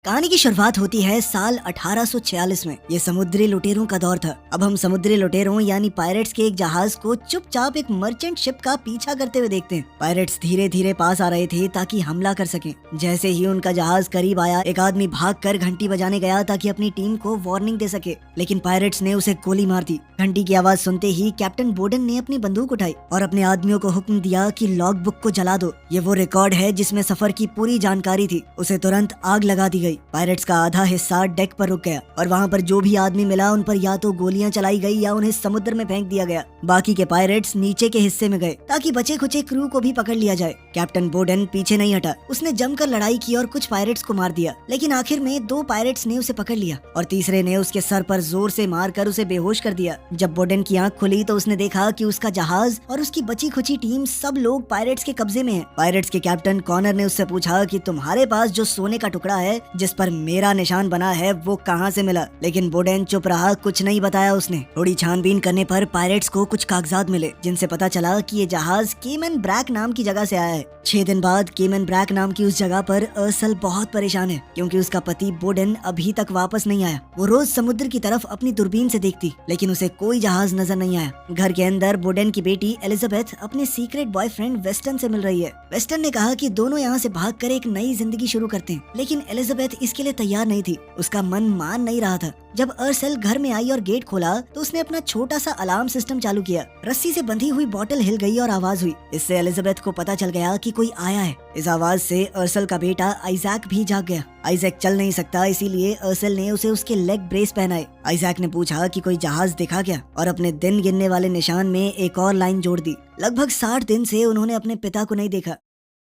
कहानी की शुरुआत होती है साल 1846 में। ये समुद्री लुटेरों का दौर था। अब हम समुद्री लुटेरों यानी पायरेट्स के एक जहाज को चुपचाप एक मर्चेंट शिप का पीछा करते हुए देखते हैं। पायरेट्स धीरे धीरे पास आ रहे थे ताकि हमला कर सकें। जैसे ही उनका जहाज करीब आया, एक आदमी भागकर घंटी बजाने गया ताकि अपनी टीम को वार्निंग दे सके, लेकिन पायरेट्स ने उसे गोली मार दी। घंटी की आवाज सुनते ही कैप्टन बोडेन ने अपनी बंदूक उठाई और अपने आदमियों को हुक्म दिया कि लॉग बुक को जला दो। ये वो रिकॉर्ड है जिसमें सफर की पूरी जानकारी थी। उसे तुरंत आग लगा दी गई। पायरेट्स का आधा हिस्सा डेक पर रुक गया और वहाँ पर जो भी आदमी मिला उन पर या तो गोलियां चलाई गई या उन्हें समुद्र में फेंक दिया गया। बाकी के पायरेट्स नीचे के हिस्से में गए ताकि बचे खुचे क्रू को भी पकड़ लिया जाए। कैप्टन बोडेन पीछे नहीं हटा। उसने जमकर लड़ाई की और कुछ पायरेट्स को मार दिया, लेकिन आखिर में 2 पायरेट्स ने उसे पकड़ लिया और तीसरे ने उसके सर पर जोर से मारकर उसे बेहोश कर दिया। जब बोडेन की आंख खुली तो उसने देखा कि उसका जहाज और उसकी बची खुची टीम सब लोग पायरेट्स के कब्जे में है। पायरेट्स के कैप्टन कॉनर ने उससे पूछा कि तुम्हारे पास जो सोने का टुकड़ा है जिस पर मेरा निशान बना है वो कहाँ से मिला, लेकिन बोडेन चुप रहा, कुछ नहीं बताया उसने। थोड़ी छानबीन करने पर पायरेट्स को कुछ कागजात मिले जिनसे पता चला कि ये जहाज केमन ब्रैक नाम की जगह से आया है। 6 दिन बाद केमन ब्रैक नाम की उस जगह पर अर्सल बहुत परेशान है क्योंकि उसका पति बोडेन अभी तक वापस नहीं आया। वो रोज समुद्र की तरफ अपनी दूरबीन से देखती, लेकिन उसे कोई जहाज नजर नहीं आया। घर के अंदर बोडेन की बेटी एलिजाबेथ अपने सीक्रेट बॉयफ्रेंड वेस्टन से मिल रही है। वेस्टन ने कहा कि दोनों यहाँ से भागकर एक नई जिंदगी शुरू करते हैं, लेकिन एलिजाबेथ इसके लिए तैयार नहीं थी। उसका मन मान नहीं रहा था। जब अर्सल घर में आई और गेट खोला तो उसने अपना छोटा सा अलार्म सिस्टम चालू किया। रस्सी से बंधी हुई बोतल हिल गई और आवाज हुई। इससे एलिजाबेथ को पता चल गया कि कोई आया है। इस आवाज से अर्सल का बेटा आइजैक भी जाग गया। आइजैक चल नहीं सकता, इसीलिए अर्सल ने उसे उसके लेग ब्रेस पहनाए। आइजैक ने पूछा कि कोई जहाज दिखा क्या, और अपने दिन गिनने वाले निशान में एक और लाइन जोड़ दी। लगभग 60 दिन से उन्होंने अपने पिता को नहीं देखा।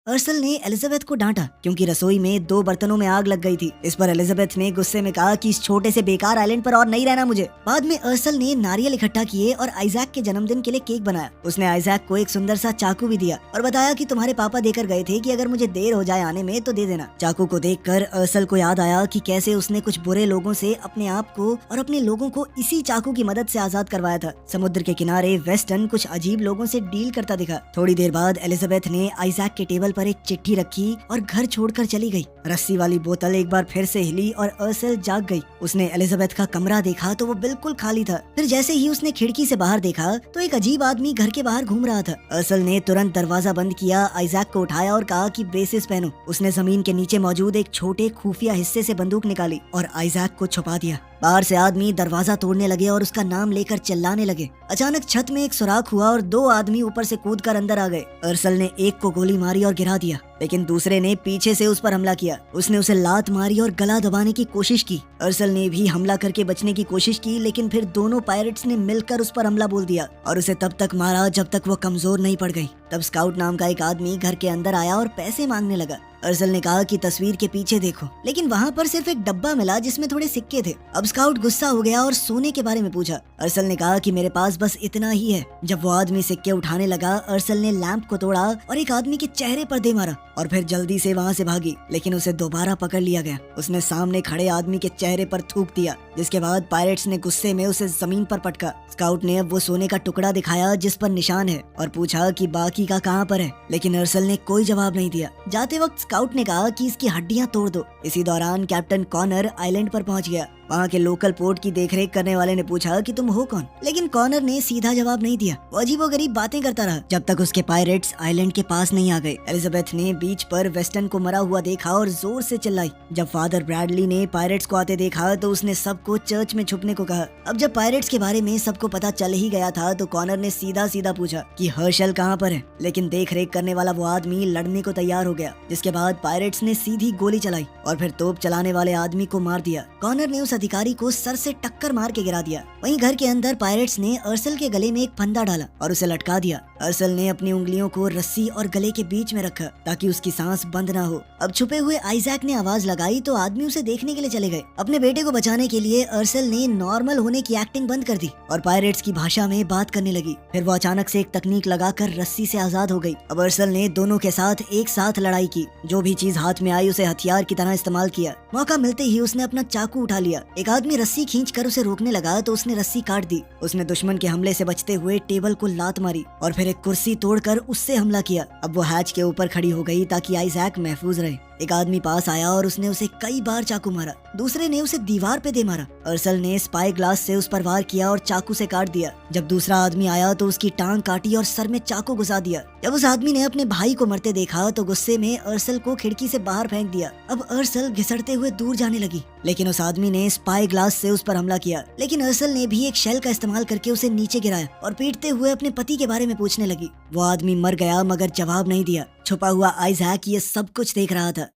अर्सल ने एलिजाबेथ को डांटा क्योंकि रसोई में 2 बर्तनों में आग लग गई थी। इस पर एलिजाबेथ ने गुस्से में कहा कि इस छोटे से बेकार आइलैंड पर और नहीं रहना मुझे। बाद में अर्सल ने नारियल इकट्ठा किए और आइजैक के जन्मदिन के लिए केक बनाया। उसने आइजैक को एक सुंदर सा चाकू भी दिया और बताया कि तुम्हारे पापा देकर गए थे कि अगर मुझे देर हो जाए आने में तो दे देना। चाकू को देखकर अर्सल को याद आया कि कैसे उसने कुछ बुरे लोगों से अपने आप को और अपने लोगों को इसी चाकू की मदद से आजाद करवाया था। समुद्र के किनारे वेस्टन कुछ अजीब लोगों से डील करता दिखा। थोड़ी देर बाद एलिजाबेथ ने आइजैक के टेबल पर एक चिट्ठी रखी और घर छोड़कर चली गई। रस्सी वाली बोतल एक बार फिर से हिली और अर्सल जाग गई। उसने एलिजाबेथ का कमरा देखा तो वो बिल्कुल खाली था। फिर जैसे ही उसने खिड़की से बाहर देखा तो एक अजीब आदमी घर के बाहर घूम रहा था। अर्सल ने तुरंत दरवाजा बंद किया, आइजैक को उठाया और कहा कि ब्रेसेस पहनो। उसने जमीन के नीचे मौजूद एक छोटे खुफिया हिस्से से बंदूक निकाली और आइजैक को छुपा दिया। बाहर से आदमी दरवाजा तोड़ने लगे और उसका नाम लेकर चिल्लाने लगे। अचानक छत में एक सुराख हुआ और 2 आदमी ऊपर से कूदकर अंदर आ गए। अर्सल ने एक को गोली मारी और गिरा दिया, लेकिन दूसरे ने पीछे से उस पर हमला किया। उसने उसे लात मारी और गला दबाने की कोशिश की। अर्सल ने भी हमला करके बचने की कोशिश की, लेकिन फिर दोनों पायरेट्स ने मिलकर उस पर हमला बोल दिया और उसे तब तक मारा जब तक वो कमजोर नहीं पड़ गई। तब स्काउट नाम का एक आदमी घर के अंदर आया और पैसे मांगने लगा। अर्सल ने कहा कि तस्वीर के पीछे देखो, लेकिन वहाँ पर सिर्फ एक डब्बा मिला जिसमें थोड़े सिक्के थे। अब स्काउट गुस्सा हो गया और सोने के बारे में पूछा। अर्सल ने कहा कि मेरे पास बस इतना ही है। जब वो आदमी सिक्के उठाने लगा, अर्सल ने लैंप को तोड़ा और एक आदमी के चेहरे पर दे मारा और फिर जल्दी से वहाँ से भागी, लेकिन उसे दोबारा पकड़ लिया गया। उसने सामने खड़े आदमी के चेहरे पर थूक दिया, जिसके बाद पायरेट्स ने गुस्से में उसे जमीन पर पटका। स्काउट ने अब वो सोने का टुकड़ा दिखाया जिस पर निशान है और पूछा कि बाकी का कहाँ पर है, लेकिन अर्सल ने कोई जवाब नहीं दिया। जाते वक्त स्काउट ने कहा कि इसकी हड्डियां तोड़ दो। इसी दौरान कैप्टन कॉनर आइलैंड पर पहुंच गया। वहाँ के लोकल पोर्ट की देखरेख करने वाले ने पूछा कि तुम हो कौन, लेकिन कॉनर ने सीधा जवाब नहीं दिया। वो अजीबोगरीब बातें करता रहा जब तक उसके पायरेट्स आइलैंड के पास नहीं आ गए। एलिजाबेथ ने बीच पर वेस्टन को मरा हुआ देखा और जोर से चिल्लाई। जब फादर ब्रैडली ने पायरेट्स को आते देखा तो उसने सबको चर्च में छुपने को कहा। अब जब पायरेट्स के बारे में सबको पता चल ही गया था तो कॉनर ने सीधा सीधा पूछा कि हर्शल कहाँ पर है, लेकिन देख रेख करने वाला वो आदमी लड़ने को तैयार हो गया। जिसके बाद पायरेट्स ने सीधी गोली चलाई और फिर तोप चलाने वाले आदमी को मार दिया। कॉनर ने उस अधिकारी को सर से टक्कर मार के गिरा दिया। वहीं घर के अंदर पायरेट्स ने अर्सल के गले में एक फंदा डाला और उसे लटका दिया। अर्सल ने अपनी उंगलियों को रस्सी और गले के बीच में रखा ताकि उसकी सांस बंद ना हो। अब छुपे हुए आइजैक ने आवाज लगाई तो आदमी उसे देखने के लिए चले गए। अपने बेटे को बचाने के लिए अर्सल ने नॉर्मल होने की एक्टिंग बंद कर दी और पायरेट्स की भाषा में बात करने लगी। फिर वो अचानक से एक तकनीक लगाकर रस्सी से आजाद हो गई। अब अर्सल ने दोनों के साथ एक साथ लड़ाई की। जो भी चीज हाथ में आई उसे हथियार की तरह इस्तेमाल किया। मौका मिलते ही उसने अपना चाकू उठा लिया। एक आदमी रस्सी खींचकर उसे रोकने लगा तो उसने रस्सी काट दी। उसने दुश्मन के हमले से बचते हुए टेबल को लात मारी और फिर एक कुर्सी तोड़कर उससे हमला किया। अब वो हैच के ऊपर खड़ी हो गई ताकि आइजैक महफूज रहे। एक आदमी पास आया और उसने उसे कई बार चाकू मारा। दूसरे ने उसे दीवार पे दे मारा। अर्सल ने स्पाई ग्लास से उस पर वार किया और चाकू से काट दिया। जब दूसरा आदमी आया तो उसकी टांग काटी और सर में चाकू घुसा दिया। जब उस आदमी ने अपने भाई को मरते देखा तो गुस्से में अर्सल को खिड़की से बाहर फेंक दिया। अब अर्सल घिसटते हुए दूर जाने लगी, लेकिन उस आदमी ने स्पाई ग्लास से उस पर हमला किया। लेकिन अर्सल ने भी एक शेल का इस्तेमाल करके उसे नीचे गिराया और पीटते हुए अपने पति के बारे में पूछने लगी। वो आदमी मर गया मगर जवाब नहीं दिया। छुपा हुआ आइजैक ये सब कुछ देख रहा था।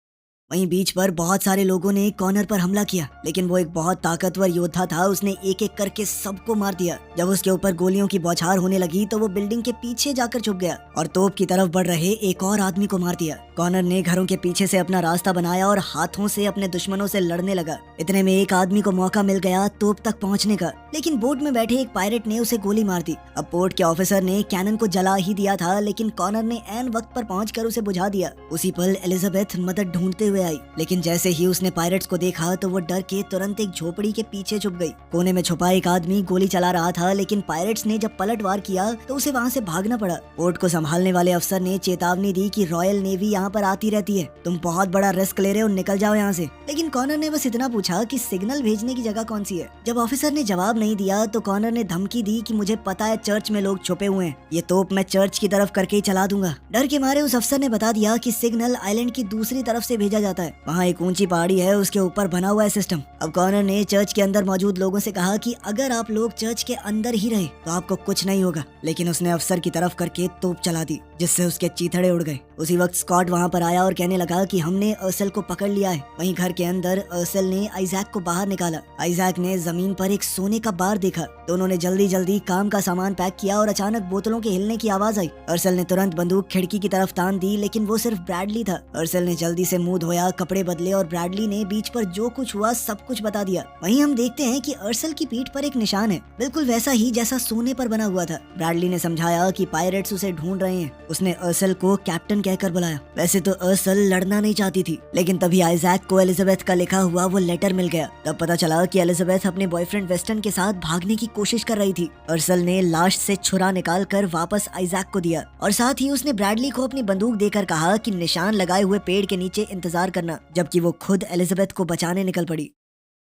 वहीं बीच पर बहुत सारे लोगों ने कॉनर पर हमला किया, लेकिन वो एक बहुत ताकतवर योद्धा था। उसने एक एक करके सबको मार दिया। जब उसके ऊपर गोलियों की बौछार होने लगी तो वो बिल्डिंग के पीछे जाकर छुप गया और तोप की तरफ बढ़ रहे एक और आदमी को मार दिया। कॉनर ने घरों के पीछे से अपना रास्ता बनाया और हाथों से अपने दुश्मनों से लड़ने लगा। इतने में एक आदमी को मौका मिल गया तोप तक पहुंचने का, लेकिन बोट में बैठे एक पायरेट ने उसे गोली मार दी। अब पोर्ट के ऑफिसर ने कैनन को जला ही दिया था, लेकिन कॉनर ने ऐन वक्त पर पहुंचकर उसे बुझा दिया। उसी पल एलिजाबेथ मदद ढूंढते हुए आई, लेकिन जैसे ही उसने पायरेट्स को देखा तो वो डर के तुरंत एक झोपड़ी के पीछे छुप गई। कोने में छुपा एक आदमी गोली चला रहा था, लेकिन पायरेट्स ने जब पलटवार किया तो उसे वहाँ से भागना पड़ा। पोर्ट को संभालने वाले अफसर ने चेतावनी दी कि रॉयल नेवी यहाँ पर आती रहती है, तुम बहुत बड़ा रिस्क ले रहे हो, निकल जाओ यहाँ से। लेकिन कॉनर ने बस इतना पूछा कि सिग्नल भेजने की जगह कौन सी है। जब ऑफिसर ने जवाब नहीं दिया तो कॉनर ने धमकी दी कि मुझे पता है चर्च में लोग छुपे हुए हैं, ये तोप मैं चर्च की तरफ करके ही चला दूंगा। डर के मारे उस अफसर ने बता दिया कि सिग्नल आइलैंड की दूसरी तरफ से भेजा जाता है, वहाँ एक ऊंची पहाड़ी है, उसके ऊपर बना हुआ है सिस्टम। अब कॉनर ने चर्च के अंदर मौजूद लोगों से कहा कि अगर आप लोग चर्च के अंदर ही रहे तो आपको कुछ नहीं होगा, लेकिन उसने अफसर की तरफ करके तोप चला दी, जिससे उसके चीथड़े उड़ गए। उसी वक्त स्कॉट वहाँ पर आया और कहने लगा कि हमने अर्सल को पकड़ लिया है। वहीं घर के अंदर अर्सल ने आइजैक को बाहर निकाला। आइजैक ने जमीन पर एक सोने का बार देखा। दोनों ने जल्दी जल्दी काम का सामान पैक किया और अचानक बोतलों के हिलने की आवाज आई। अर्सल ने तुरंत बंदूक खिड़की की तरफ तान दी, लेकिन वो सिर्फ ब्रैडली था। अर्सल ने जल्दी से मुंह धोया, कपड़े बदले और ब्रैडली ने बीच पर जो कुछ हुआ सब कुछ बता दिया। वहीं हम देखते हैं कि अर्सल की पीठ पर एक निशान है, बिल्कुल वैसा ही जैसा सोने पर बना हुआ था। ब्रैडली ने समझाया कि पायरेट्स उसे ढूंढ रहे हैं। उसने अर्सल को कैप्टन कहकर बुलाया। वैसे तो अर्सल लड़ना नहीं चाहती थी, लेकिन तभी आइजैक को एलिजाबेथ का लिखा हुआ वो लेटर मिल गया। तब पता चला कि एलिजाबेथ अपने बॉयफ्रेंड वेस्टन के साथ भागने की कोशिश कर रही थी। अर्सल ने लाश से छुरा निकाल कर वापस आइजैक को दिया और साथ ही उसने ब्रैडली को अपनी बंदूक देकर कहा कि निशान लगाए हुए पेड़ के नीचे इंतजार करना, जबकि वो खुद एलिजाबेथ को बचाने निकल पड़ी।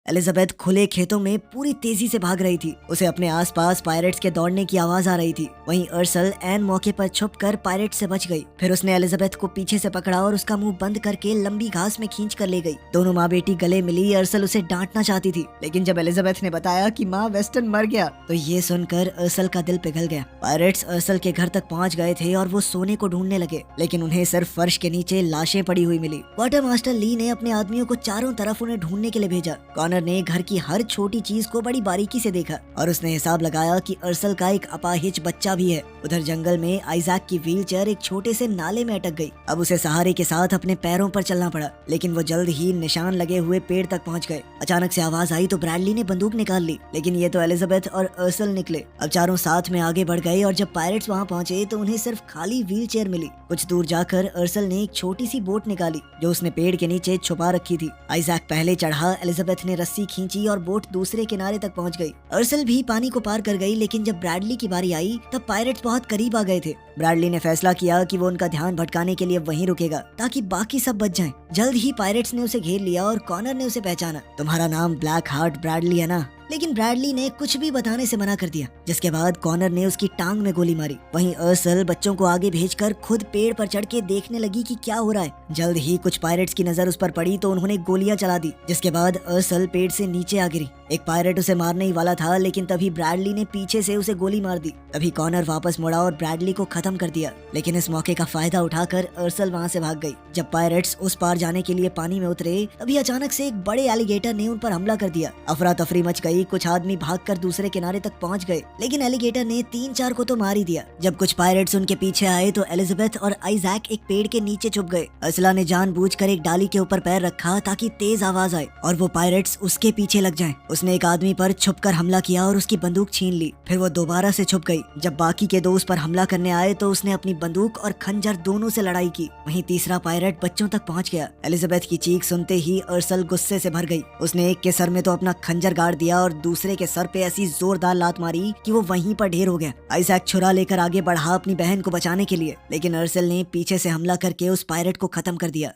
एलिजाबेथ खुले खेतों में पूरी तेजी से भाग रही थी। उसे अपने आसपास पायरेट्स के दौड़ने की आवाज आ रही थी। वहीं अर्सल ऐन मौके पर छुपकर पायरेट से बच गई। फिर उसने एलिजाबेथ को पीछे से पकड़ा और उसका मुंह बंद करके लंबी घास में खींच कर ले गई। दोनों माँ बेटी गले मिली। अर्सल उसे डांटना चाहती थी, लेकिन जब एलिजाबेथ ने बताया कि माँ वेस्टन मर गया तो ये सुनकर अर्सल का दिल पिघल गया। पायरेट्स अर्सल के घर तक पहुँच गए थे और वो सोने को ढूंढने लगे, लेकिन उन्हें सिर्फ फर्श के नीचे लाशें पड़ी हुई मिली। क्वार्टर मास्टर ली ने अपने आदमियों को चारों तरफ उन्हें ढूंढने के लिए भेजा। कॉनर ने घर की हर छोटी चीज को बड़ी बारीकी से देखा और उसने हिसाब लगाया कि अर्सल का एक अपाहिज बच्चा भी है। उधर जंगल में आइजैक की व्हीलचेयर एक छोटे से नाले में अटक गई। अब उसे सहारे के साथ अपने पैरों पर चलना पड़ा, लेकिन वो जल्द ही निशान लगे हुए पेड़ तक पहुंच गए। अचानक से आवाज आई तो ब्रैडली ने बंदूक निकाल ली, लेकिन ये तो एलिजाबेथ और अर्सल निकले। अब चारों साथ में आगे बढ़ गए और जब पायरेट्स वहां पहुंचे तो उन्हें सिर्फ खाली व्हीलचेयर मिली। कुछ दूर जाकर अर्सल ने एक छोटी सी बोट निकाली जो उसने पेड़ के नीचे छुपा रखी थी। आइजैक पहले चढ़ा, एलिजाबेथ ने रस्सी खींची और बोट दूसरे किनारे तक पहुंच गई। अर्सल भी पानी को पार कर गई, लेकिन जब ब्रैडली की बारी आई तब पायरेट्स बहुत करीब आ गए थे। ब्रैडली ने फैसला किया कि वो उनका ध्यान भटकाने के लिए वहीं रुकेगा ताकि बाकी सब बच जाएं। जल्द ही पायरेट्स ने उसे घेर लिया और कॉनर ने उसे पहचाना। तुम्हारा नाम ब्लैक हार्ट ब्रैडली है ना? लेकिन ब्रैडली ने कुछ भी बताने से मना कर दिया, जिसके बाद कॉनर ने उसकी टांग में गोली मारी। वहीं अर्सल बच्चों को आगे भेजकर खुद पेड़ पर चढ़ के देखने लगी कि क्या हो रहा है। जल्द ही कुछ पायरेट्स की नजर उस पर पड़ी तो उन्होंने गोलियां चला दी, जिसके बाद अर्सल पेड़ से नीचे आ गिरी। एक पायरेट उसे मारने ही वाला था, लेकिन तभी ब्रैडली ने पीछे से उसे गोली मार दी। तभी कॉनर वापस मुड़ा और ब्रैडली को खत्म कर दिया, लेकिन इस मौके का फायदा उठाकर अर्सल वहाँ से भाग गई। जब पायरेट्स उस पार जाने के लिए पानी में उतरे तभी अचानक से एक बड़े एलिगेटर ने उन पर हमला कर दिया। अफरा तफरी मच गई। कुछ आदमी भागकर दूसरे किनारे तक पहुंच गए, लेकिन एलिगेटर ने 3-4 को तो मार ही दिया। जब कुछ पायरेट्स उनके पीछे आए तो एलिजाबेथ और आइजैक एक पेड़ के नीचे छुप गए। अर्सला ने जानबूझकर एक डाली के ऊपर पैर रखा ताकि तेज आवाज आए और वो पायरेट्स उसके पीछे लग जाएं। उसने एक आदमी पर छुपकर हमला किया और उसकी बंदूक छीन ली। फिर वो दोबारा से छुप गई। जब बाकी के दो उस पर हमला करने आए तो उसने अपनी बंदूक और खंजर दोनों से लड़ाई की। वहीं तीसरा पायरेट बच्चों तक पहुंच गया। एलिजाबेथ की चीख सुनते ही अर्सल गुस्से से भर गई। उसने एक के सर में तो अपना खंजर गाड़ दिया और दूसरे के सर पे ऐसी जोरदार लात मारी कि वो वहीं पर ढेर हो गया। आइजैक छुरा लेकर आगे बढ़ा अपनी बहन को बचाने के लिए, लेकिन अर्सल ने पीछे से हमला करके उस पायरेट को खत्म कर दिया।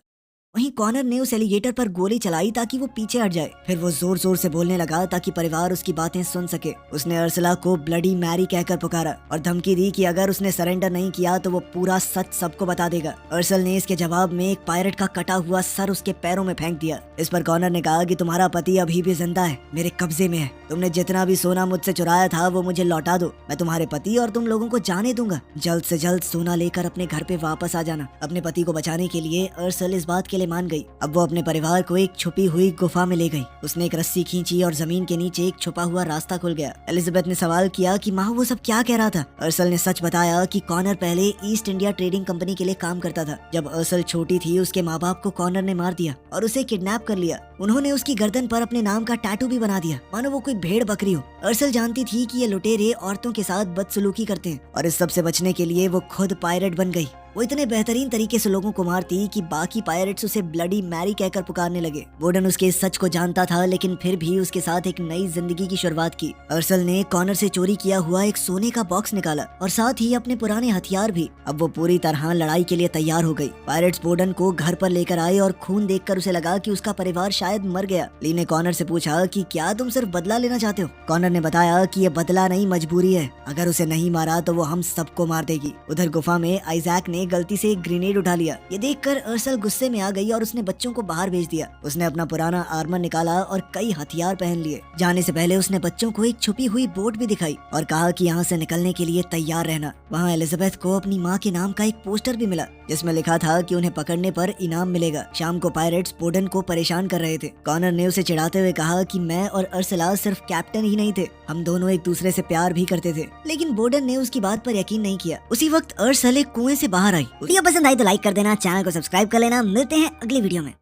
वहीं कॉनर ने उस एलिगेटर पर गोली चलाई ताकि वो पीछे हट जाए। फिर वो जोर जोर से बोलने लगा ताकि परिवार उसकी बातें सुन सके। उसने अर्सला को ब्लडी मैरी कहकर पुकारा और धमकी दी कि अगर उसने सरेंडर नहीं किया तो वो पूरा सच सबको बता देगा। अर्सल ने इसके जवाब में एक पायरेट का कटा हुआ सर उसके पैरों में फेंक दिया। इस पर कॉनर ने कहा कि तुम्हारा पति अभी भी जिंदा है, मेरे कब्जे में है। तुमने जितना भी सोना मुझसे चुराया था वो मुझे लौटा दो, मैं तुम्हारे पति और तुम लोगों को जाने दूंगा। जल्द से जल्द सोना लेकर अपने घर पे वापस आ जाना। अपने पति को बचाने के लिए अर्सल इस बात के लिए मान गई। अब वो अपने परिवार को एक छुपी हुई गुफा में ले गई। उसने एक रस्सी खींची और जमीन के नीचे एक छुपा हुआ रास्ता खुल गया। एलिजाबेथ ने सवाल किया कि माँ वो सब क्या कह रहा था। अर्सल ने सच बताया कि कॉनर पहले ईस्ट इंडिया ट्रेडिंग कंपनी के लिए काम करता था। जब अर्सल छोटी थी उसके माँ बाप को कॉनर ने मार दिया और उसे किडनैप कर लिया। उन्होंने उसकी गर्दन पर अपने नाम का टैटू भी बना दिया, मानो वो कोई भेड़ बकरी हो। अर्सल जानती थी कि ये लुटेरे औरतों के साथ बदसलूकी करते हैं और इस सब से बचने के लिए वो खुद पायरेट बन गई। वो इतने बेहतरीन तरीके से लोगों को मारती कि बाकी पायरेट्स उसे ब्लडी मैरी कहकर पुकारने लगे। बोर्डन उसके इस सच को जानता था लेकिन फिर भी उसके साथ एक नई जिंदगी की शुरुआत की। अर्सल ने कॉनर से चोरी किया हुआ एक सोने का बॉक्स निकाला और साथ ही अपने पुराने हथियार भी। अब वो पूरी तरह लड़ाई के लिए तैयार हो गई। पायरेट्स बोर्डन को घर पर लेकर आए और खून देखकर उसे लगा कि उसका परिवार शायद मर गया। ली ने कॉनर से पूछा कि क्या तुम सिर्फ बदला लेना चाहते हो। कॉनर ने बताया कि ये बदला नहीं मजबूरी है, अगर उसे नहीं मारा तो वो हम सबको मार देगी। उधर गुफा में आइजैक ने गलती से एक ग्रेनेड उठा लिया। ये देखकर अर्सल गुस्से में आ गई और उसने बच्चों को बाहर भेज दिया। उसने अपना पुराना आर्मर निकाला और कई हथियार पहन लिए। जाने से पहले उसने बच्चों को एक छुपी हुई बोट भी दिखाई और कहा कि यहाँ से निकलने के लिए तैयार रहना। वहाँ एलिजाबेथ को अपनी माँ के नाम का एक पोस्टर भी मिला जिसमें लिखा था कि उन्हें पकड़ने पर इनाम मिलेगा। शाम को पायरेट्स बोर्डन को परेशान कर रहे थे। कॉनर ने उसे चिढ़ाते हुए कहा कि मैं और अर्सला सिर्फ कैप्टन ही नहीं थे, हम दोनों एक दूसरे से प्यार भी करते थे। लेकिन बोर्डन ने उसकी बात पर यकीन नहीं किया। उसी वक्त अर्सल एक कुएं से बाहर आई। वीडियो पसंद आई तो लाइक कर देना, चैनल को सब्सक्राइब कर लेना। मिलते हैं अगली वीडियो में।